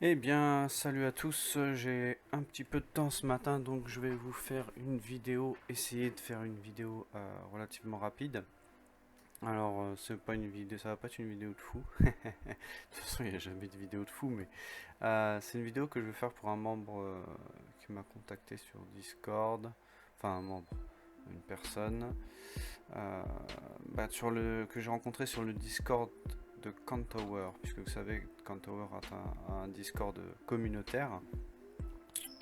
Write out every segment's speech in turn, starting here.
Eh bien, salut à tous, j'ai un petit peu de temps ce matin, donc je vais vous faire une vidéo, essayer de faire une vidéo relativement rapide. Alors, c'est pas une vidéo, ça va pas être une vidéo de fou. De toute façon, il n'y a jamais de vidéo de fou, mais c'est une vidéo que je vais faire pour un membre qui m'a contacté sur Discord, enfin un membre, une personne, euh, que j'ai rencontré sur le Discord de Kantower, puisque vous savez, Kantower a un Discord communautaire.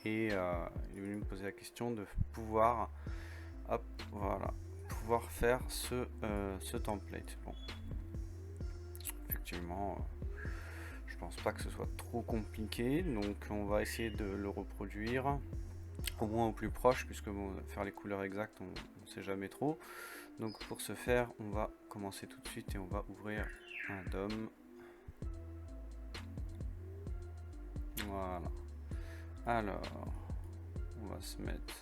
Et il est venu me poser la question de pouvoir, hop, voilà, pouvoir faire ce template. Bon, effectivement, je pense pas que ce soit trop compliqué, donc on va essayer de le reproduire au moins au plus proche, puisque bon, faire les couleurs exactes, on ne sait jamais trop. Donc pour ce faire, on va commencer tout de suite et on va ouvrir un DOM. Voilà. Alors, on va se mettre.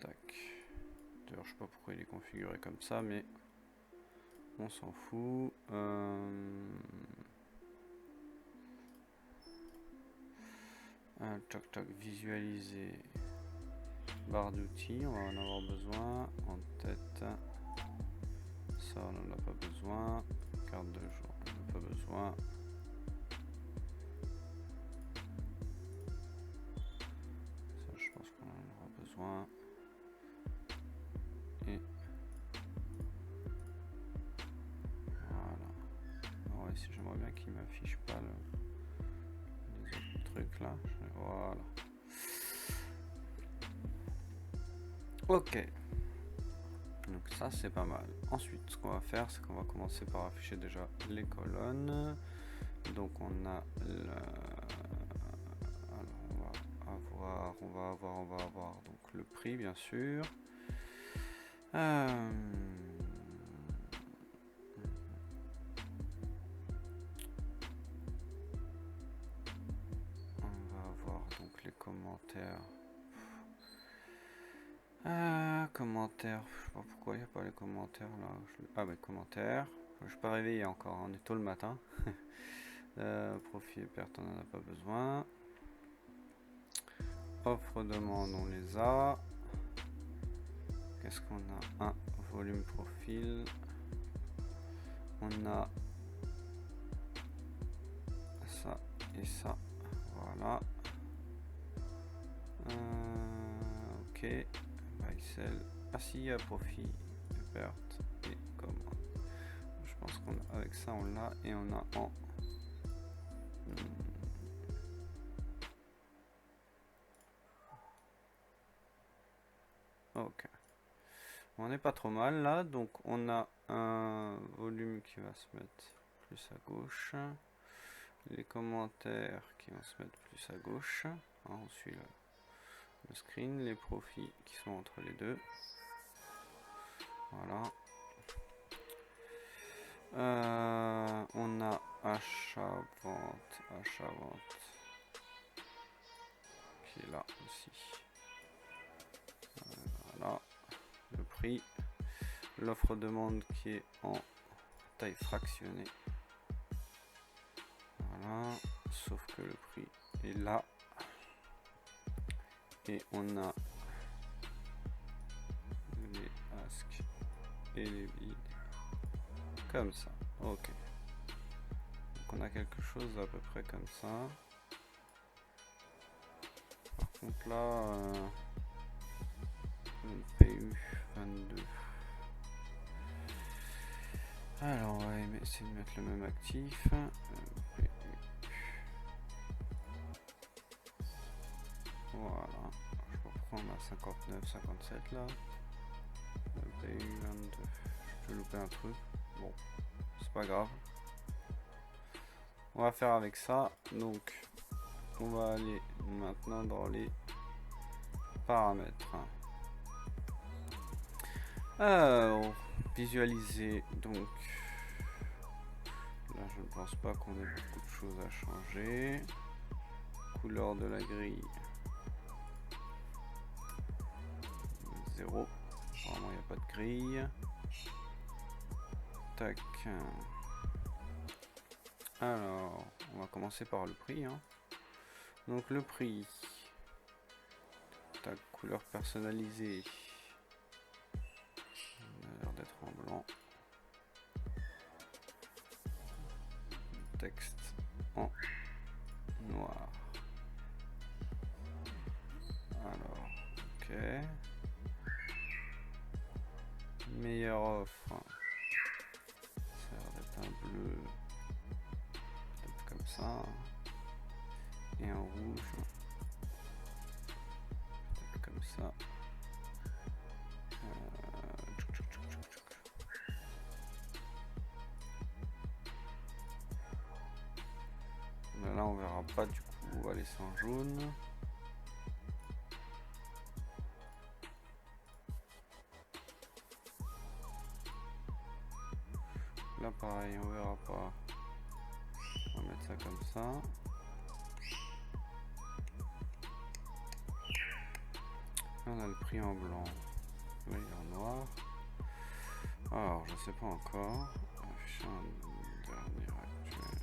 Tac. D'ailleurs, je sais pas pourquoi il est configuré comme ça, mais on s'en fout. Toc toc, visualiser. Barre d'outils, on va en avoir besoin. En tête, ça on n'en a pas besoin. Carte de jour, on n'en a pas besoin. Ça, je pense qu'on en aura besoin. Et voilà. Alors ici, j'aimerais bien qu'il m'affiche pas les autres trucs là. Voilà. Ok. Donc ça c'est pas mal. Ensuite ce qu'on va faire c'est qu'on va commencer par afficher déjà les colonnes. Donc on a le... Alors on va avoir donc le prix bien sûr. Euh, On va avoir donc les commentaires. Commentaires, je sais pas pourquoi il n'y a pas les commentaires là. Ah bah commentaires. Je suis pas réveillé encore, on est tôt le matin. Profil et perte, on n'en a pas besoin. Offre demande, on les a. Qu'est-ce qu'on a? Un volume profil. On a ça et ça. Voilà. Ok. Buy sell. Ah si, il y a profit, perte et commande. Je pense qu'avec ça on l'a et on a en ok. On n'est pas trop mal là, donc on a un volume qui va se mettre plus à gauche, les commentaires qui vont se mettre plus à gauche. On suit le screen, les profits qui sont entre les deux. Voilà. On a achat-vente qui est là aussi. Voilà. Le prix, l'offre-demande qui est en taille fractionnée. Voilà. Sauf que le prix est là. Et on a les ask et les bids comme ça. Ok. Donc on a quelque chose à peu près comme ça. Par contre là, PU 22. Alors on va essayer de mettre le même actif. Voilà. Je sais pas pourquoi on a 59, 57 là. PU 22. Je vais louper un truc. Bon, c'est pas grave. On va faire avec ça. Donc on va aller maintenant dans les paramètres. Alors, visualiser, donc là je ne pense pas qu'on ait beaucoup de choses à changer. Couleur de la grille 0. Apparemment il n'y a pas de grille. Tac. Alors, on va commencer par le prix. Hein. Donc le prix. Ta couleur personnalisée. On a l'air d'être en blanc. Texte en noir. Alors, ok. Meilleure offre. Ça a l'air d'être un bleu. Peut-être comme ça. Et un rouge. Peut-être comme ça. Là, on verra pas du coup. On va laisser en jaune. Là, pareil, on verra pas. On va mettre ça comme ça. Là, on a le prix en blanc. Oui, en noir. Alors, je sais pas encore. Afficher un dernier actuel.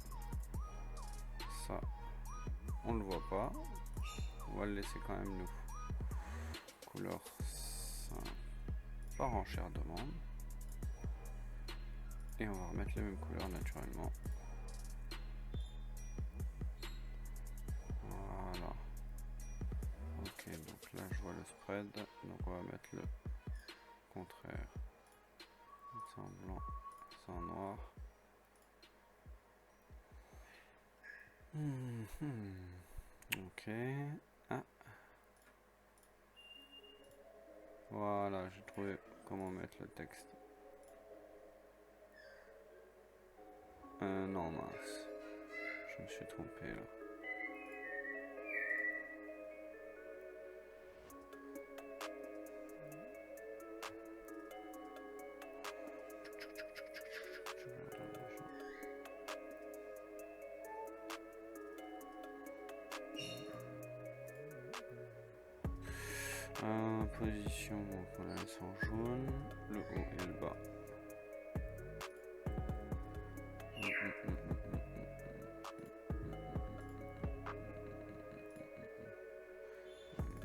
Ça, on le voit pas. On va le laisser quand même nous. Couleur 5 par enchère demande. Et on va remettre les mêmes couleurs naturellement. Voilà. Ok, donc là je vois le spread. Donc on va mettre le contraire. Ça en blanc, ça en noir. Ok. Ah. Voilà, j'ai trouvé comment mettre le texte. Non, mince. Je me suis trompé là. Position, donc on la laisse en jaune, le haut et le bas. On va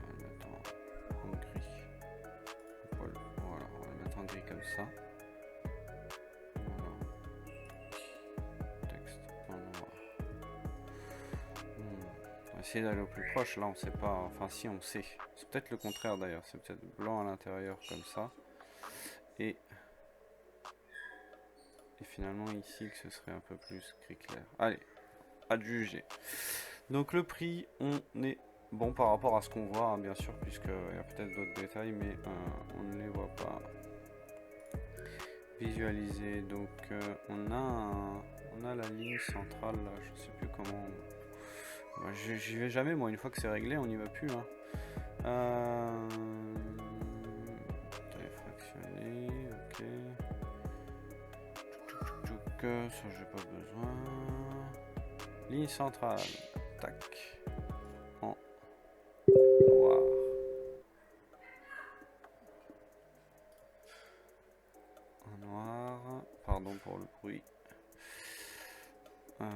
le mettre en gris. Voilà, on va le mettre en gris comme ça. Voilà. Texte en noir. On va essayer d'aller au plus proche. Là, on sait pas. Enfin, si, on sait. C'est peut-être le contraire d'ailleurs. C'est peut-être blanc à l'intérieur comme ça. Et finalement ici que ce serait un peu plus gris clair. Allez, à juger. Donc le prix, on est bon par rapport à ce qu'on voit, hein, bien sûr, puisqu'il y a peut-être d'autres détails, mais on ne les voit pas. Visualiser, donc on a la ligne centrale là, je sais plus comment. Bah, j'y vais jamais, moi, une fois que c'est réglé, on n'y va plus. Hein. Taille fractionnée, ok. Ça j'ai pas besoin. Ligne centrale, tac. En noir. En noir. Pardon pour le bruit. Voilà,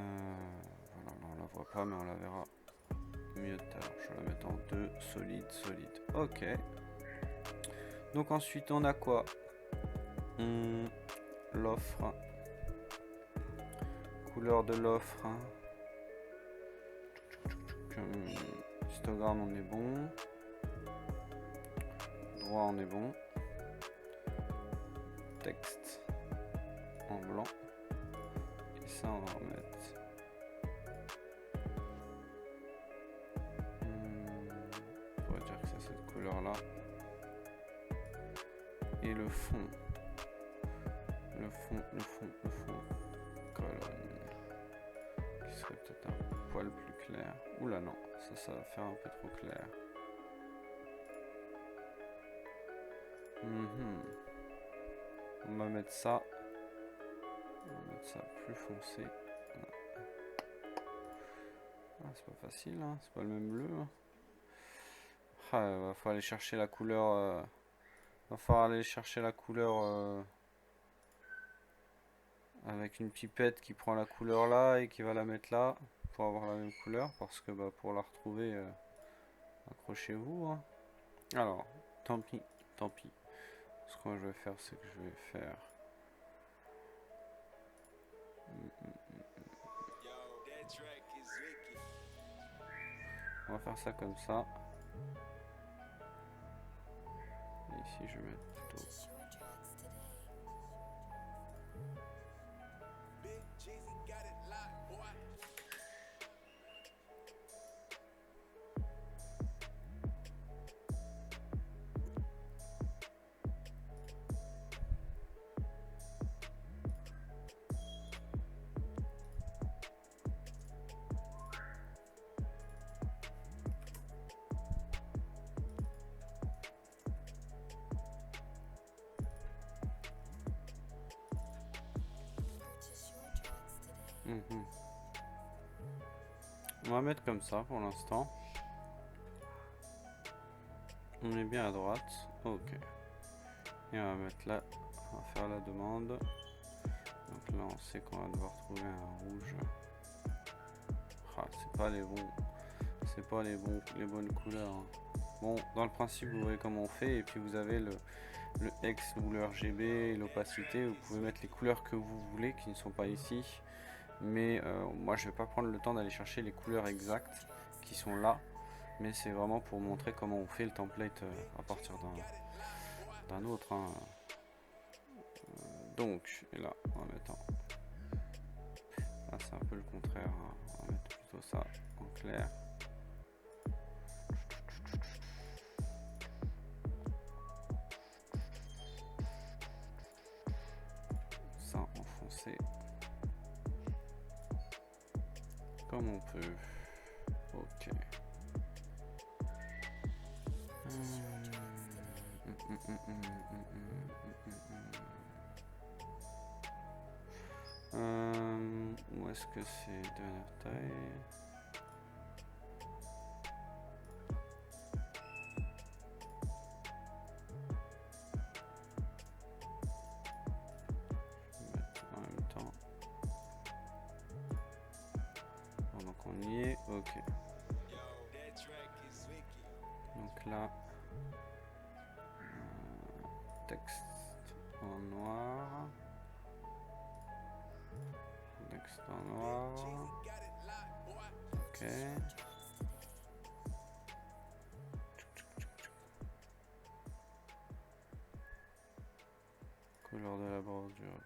non, on la voit pas, mais on la verra mieux tard. Je vais la mettre en 2, solide, solide. Ok. Donc ensuite on a quoi? L'offre. Couleur de l'offre. Histogramme on est bon. Droit on est bon. Texte en blanc. Et ça on va remettre. On pourrait dire que c'est cette couleur là. Et le fond. Le fond. Colonne. Qui serait peut-être un poil plus clair. Oula non, ça va faire un peu trop clair. On va mettre ça. On va mettre ça plus foncé. Ah, c'est pas facile, hein. C'est pas le même bleu. Hein. Ah, va falloir aller chercher la couleur. Va falloir aller chercher la couleur avec une pipette qui prend la couleur là et qui va la mettre là pour avoir la même couleur, parce que bah, pour la retrouver, accrochez-vous, hein. Alors, tant pis, tant pis. Ce que je vais faire, c'est que je vais faire... On va faire ça comme ça. Et ici, je vais mettre plutôt... On va mettre comme ça pour l'instant. On est bien à droite. Ok. Et on va mettre là. On va faire la demande. Donc là, on sait qu'on va devoir trouver un rouge. Ah, c'est pas les bons. C'est pas les bonnes couleurs, hein. Bon, dans le principe, vous voyez comment on fait. Et puis vous avez le X ou le RGB et l'opacité. Vous pouvez mettre les couleurs que vous voulez, qui ne sont pas ici. Mais moi, je vais pas prendre le temps d'aller chercher les couleurs exactes qui sont là. Mais c'est vraiment pour montrer comment on fait le template à partir d'un autre, hein. Donc, et là, on va mettre en... Là, c'est un peu le contraire, hein. On va mettre plutôt ça en clair. Ça en foncé. Comme on peut. Ok. Où est-ce que c'est de la taille? En même temps. Pendant qu'on y est, ok. Donc là, texte en noir. Texte en noir. Ok. Couleur de la bordure.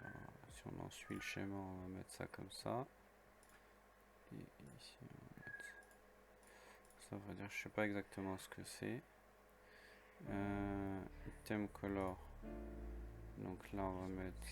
Si on en suit le schéma, on va mettre ça comme ça. Et ici, on va mettre... Ça veut dire, je sais pas exactement ce que c'est. Thème color. Donc là, on va mettre...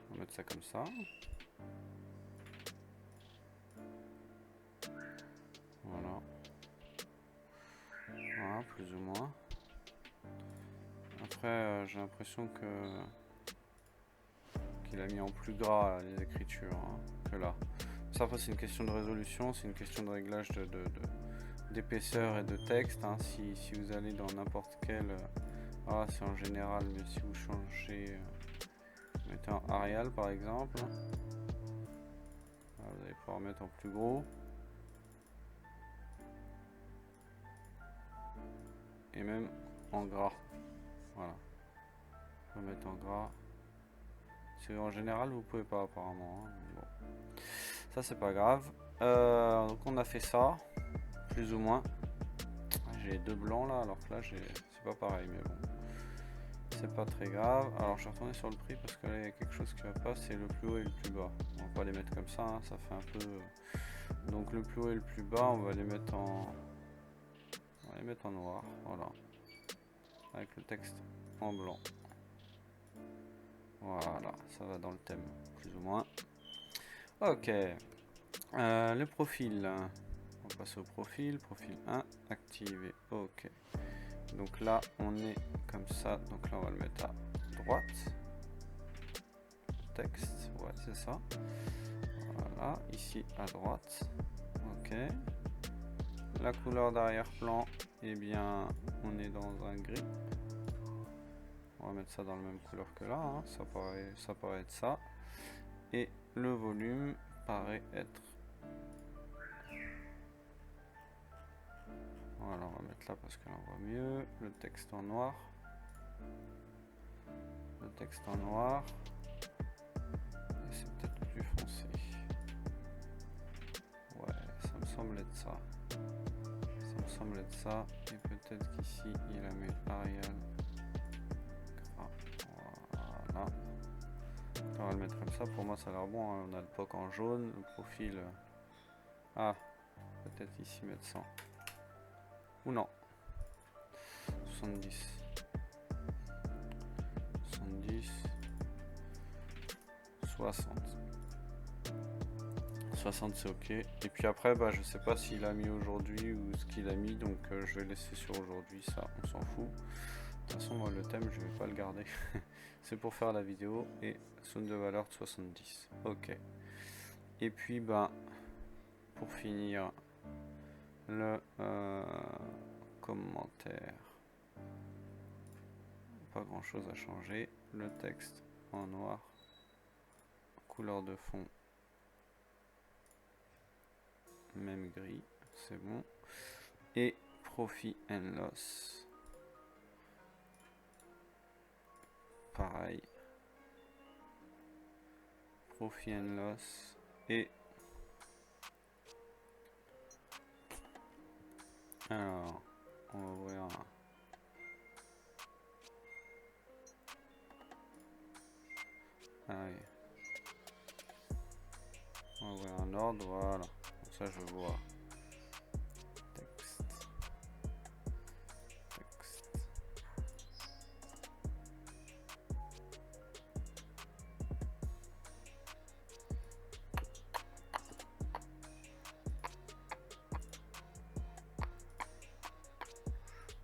On va mettre ça comme ça. Voilà. Voilà, plus ou moins. Après, j'ai l'impression qu'il a mis en plus gras les écritures, hein, que là. Ça, après, c'est une question de résolution, c'est une question de réglage d'épaisseur et de texte, hein. Si vous allez dans n'importe quel... ah, c'est en général, mais si vous changez... mettez en Arial, par exemple. Là, vous allez pouvoir mettre en plus gros. Et même en gras. Voilà. On va mettre en gras. En général, vous pouvez pas apparemment, hein. Bon. Ça, c'est pas grave. Donc, on a fait ça, plus ou moins. J'ai deux blancs là, alors que là, c'est pas pareil, mais bon. C'est pas très grave. Alors, je vais retourner sur le prix parce que là, il y a quelque chose qui va pas. C'est le plus haut et le plus bas. On va pas les mettre comme ça, hein, ça fait un peu. Donc, le plus haut et le plus bas, on va les mettre en. On va les mettre en noir, voilà. Avec le texte en blanc. Voilà, ça va dans le thème, plus ou moins. Ok. Le profil. On va passer au profil. Profil 1, activé. Ok. Donc là, on est comme ça. Donc là, on va le mettre à droite. texte, ouais c'est ça. Voilà, ici à droite. Ok. La couleur d'arrière-plan, eh bien on est dans un gris. On va mettre ça dans la même couleur que là, hein. Ça paraît être ça. Et le volume paraît être... Voilà, on va mettre là parce que là on voit mieux. Le texte en noir. Le texte en noir. Et c'est peut-être plus foncé. Ouais, ça me semble être ça. Ça me semble être ça. Et peut-être qu'ici il a mis Arial. Voilà. On va le mettre comme ça. Pour moi ça a l'air bon, hein. On a le POC en jaune. Le profil... Ah, peut-être ici mettre 100. Ou non. 70. 70. 60. 60 c'est ok. Et puis après bah je sais pas s'il a mis aujourd'hui ou ce qu'il a mis, donc je vais laisser sur aujourd'hui, ça on s'en fout. De toute façon moi le thème je vais pas le garder. C'est pour faire la vidéo. Et zone de valeur de 70. Ok. Et puis bah pour finir le commentaire, pas grand chose à changer. Le texte en noir, couleur de fond même gris, c'est bon. Et profit and loss, pareil, profit and loss. Et alors on va ouvrir on va ouvrir un ordre, voilà, comme ça je vois texte.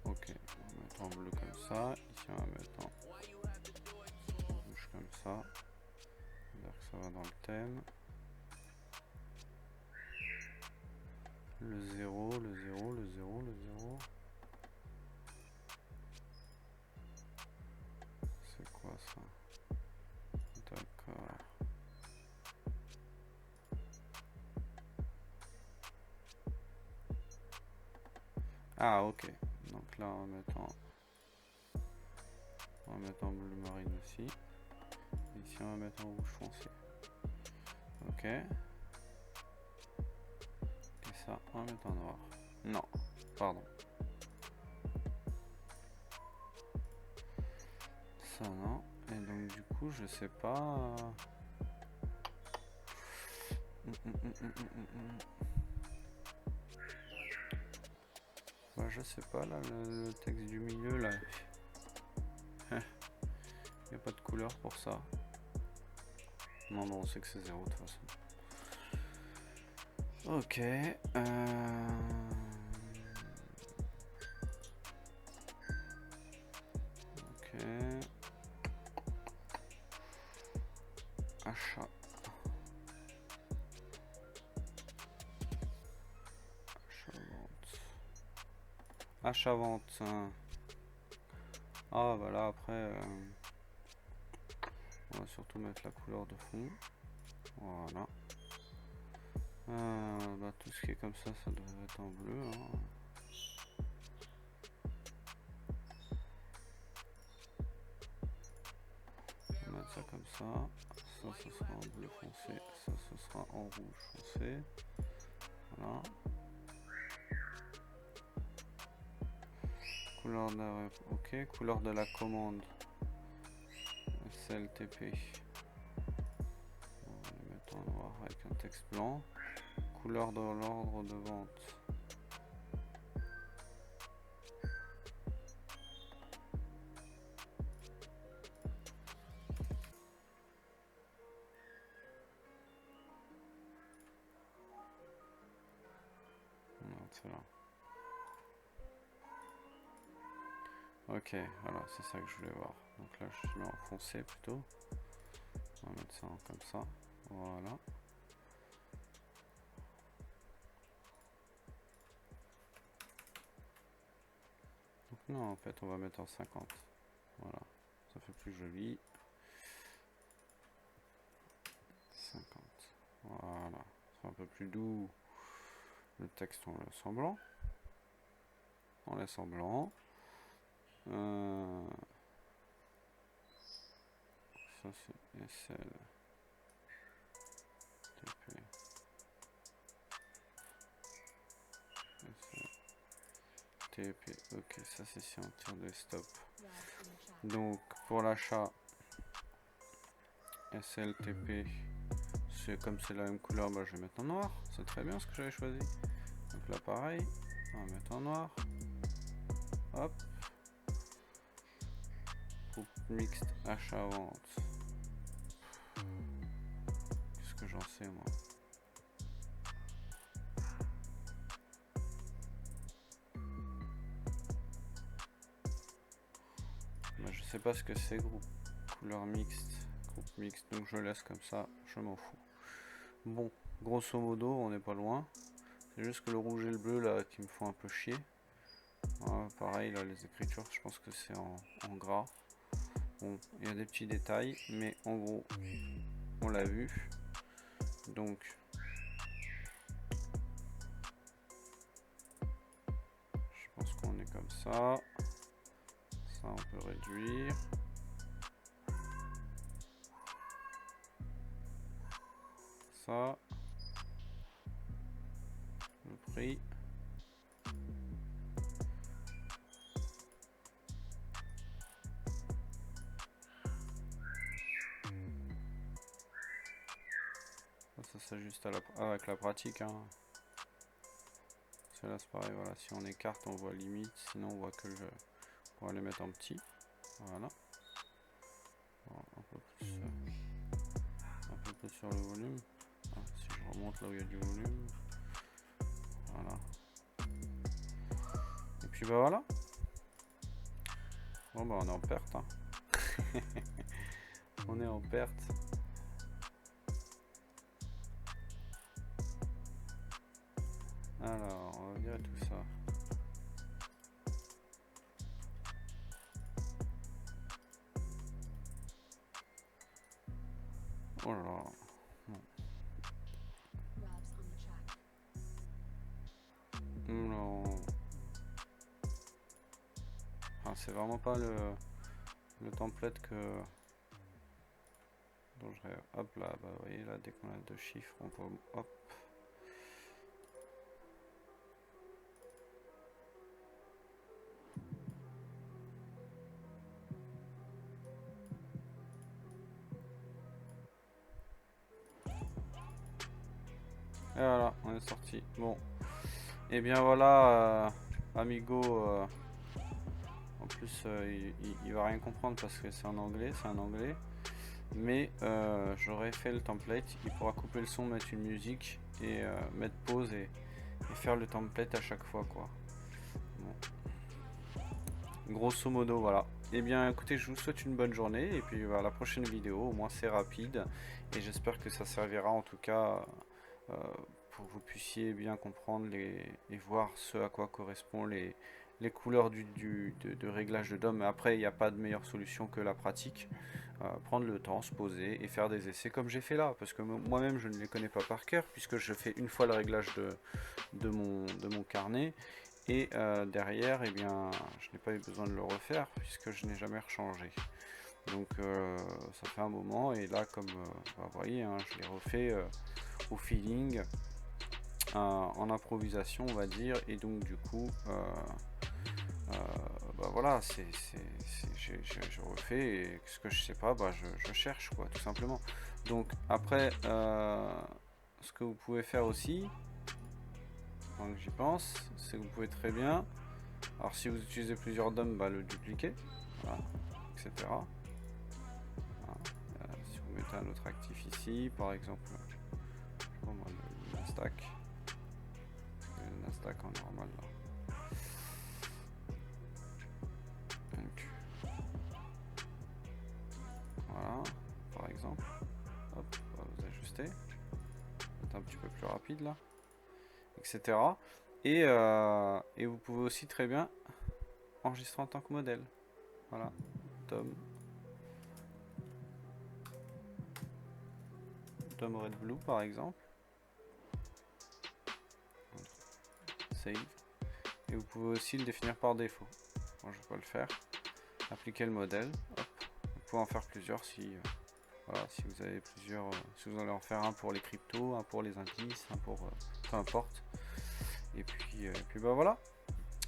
Ok, on va mettre en bleu comme ça. Ici on va mettre en rouge comme ça. C'est-à-dire que ça va dans le thème. Le 0, le 0, le 0, le 0. C'est quoi ça? D'accord. Ah ok. Donc là on va mettre en bleu marine aussi. Et ici on va mettre en rouge foncé. Ok. Et ça on va mettre en noir. Non, pardon. Ça non. Et donc du coup je sais pas. Bah, je sais pas là, le texte du milieu là. Il n'y a pas de couleur pour ça. Non, on sait que c'est 0 de toute façon. Ok. Ok. Achat. Achat-vente. Ah, bah là après, on va surtout mettre la couleur de fond. Voilà. Bah, tout ce qui est comme ça devrait être en bleu. Hein. On va mettre ça comme ça. Ça, ce sera en bleu foncé. Ça, ce sera en rouge foncé. Voilà. Couleur de... Ok, couleur de la commande. CLTP. On va le mettre en noir avec un texte blanc. Couleur de l'ordre de vente. C'est là. Ok, voilà, c'est ça que je voulais voir. Donc là, je mets en foncé plutôt. On va mettre ça comme ça. Voilà. Donc non, en fait, on va mettre en 50. Voilà. Ça fait plus joli. 50. Voilà. C'est un peu plus doux. Le texte, on le laisse en blanc. On laisse en blanc. Ça, c'est SL. TP. TP. Ok, ça, c'est si on tire des stops. Donc, pour l'achat, SLTP. Comme c'est la même couleur, bah, je vais mettre en noir. C'est très bien ce que j'avais choisi. Donc là pareil, on va mettre en noir. Hop. Groupe mixte achat vente. Qu'est-ce que j'en sais moi? Bah, je sais pas ce que c'est groupe couleur mixte. Groupe mixte, donc je laisse comme ça, je m'en fous. Bon, grosso modo, on n'est pas loin. C'est juste que le rouge et le bleu là qui me font un peu chier. Voilà, pareil là, les écritures, je pense que c'est en gras. Bon, il y a des petits détails, mais en gros, on l'a vu. Donc, je pense qu'on est comme ça. Ça, on peut réduire. Ça. Le prix. Ça s'ajuste avec la pratique. Hein. Là c'est pareil, voilà. Si on écarte, on voit limite. Sinon, on voit que le jeu. On va les mettre en petit. Voilà. Un peu plus sur le volume. Ah, si je remonte là où il y a du volume. Voilà. Et puis bah voilà. Bon bah on est en perte. Hein. On est en perte. Alors, on va virer tout ça. Oh là là. Non. Enfin, c'est vraiment pas le template que dont je rêve. Hop là, bah vous voyez là, dès qu'on a deux chiffres, on peut hop. Et voilà, on est sorti. Bon. Et bien voilà, amigo. En plus, il va rien comprendre parce que c'est en anglais, c'est un anglais. Mais j'aurais fait le template. Il pourra couper le son, mettre une musique et mettre pause et faire le template à chaque fois, quoi. Bon. Grosso modo, voilà. Et bien, écoutez, je vous souhaite une bonne journée et puis à la prochaine vidéo. Au moins, c'est rapide et j'espère que ça servira en tout cas. Pour que vous puissiez bien comprendre et voir ce à quoi correspondent les couleurs de réglage de DOM. Mais après, il n'y a pas de meilleure solution que la pratique. Prendre le temps, se poser et faire des essais comme j'ai fait là. Parce que moi-même, je ne les connais pas par cœur, puisque je fais une fois le réglage de mon carnet. Et derrière, eh bien, je n'ai pas eu besoin de le refaire, puisque je n'ai jamais rechangé. Donc ça fait un moment. Et là, comme vous voyez, hein, je l'ai refait au feeling. En improvisation on va dire, et donc du coup bah voilà, je refais et ce que je sais pas, bah je cherche quoi, tout simplement. Donc après ce que vous pouvez faire aussi, donc j'y pense, c'est que vous pouvez très bien, alors si vous utilisez plusieurs DOM, bah le dupliquer, voilà, etc. Voilà. Si vous mettez un autre actif ici, par exemple, je sais pas moi, le Nasdaq. Le Nasdaq en normal là. Donc, voilà, par exemple. être un petit peu plus rapide là, etc. Et vous pouvez aussi très bien enregistrer en tant que modèle. Voilà, Tom Red Blue par exemple. Save. Et vous pouvez aussi le définir par défaut. Bon, je vais pas le faire. Appliquer le modèle. Hop. Vous pouvez en faire plusieurs si, voilà, si vous avez plusieurs. Si vous allez en faire un pour les cryptos, un pour les indices, un pour peu importe. Et puis bah voilà.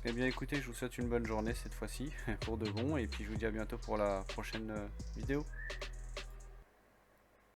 Eh bien écoutez, je vous souhaite une bonne journée cette fois-ci pour de bon. Et puis je vous dis à bientôt pour la prochaine vidéo.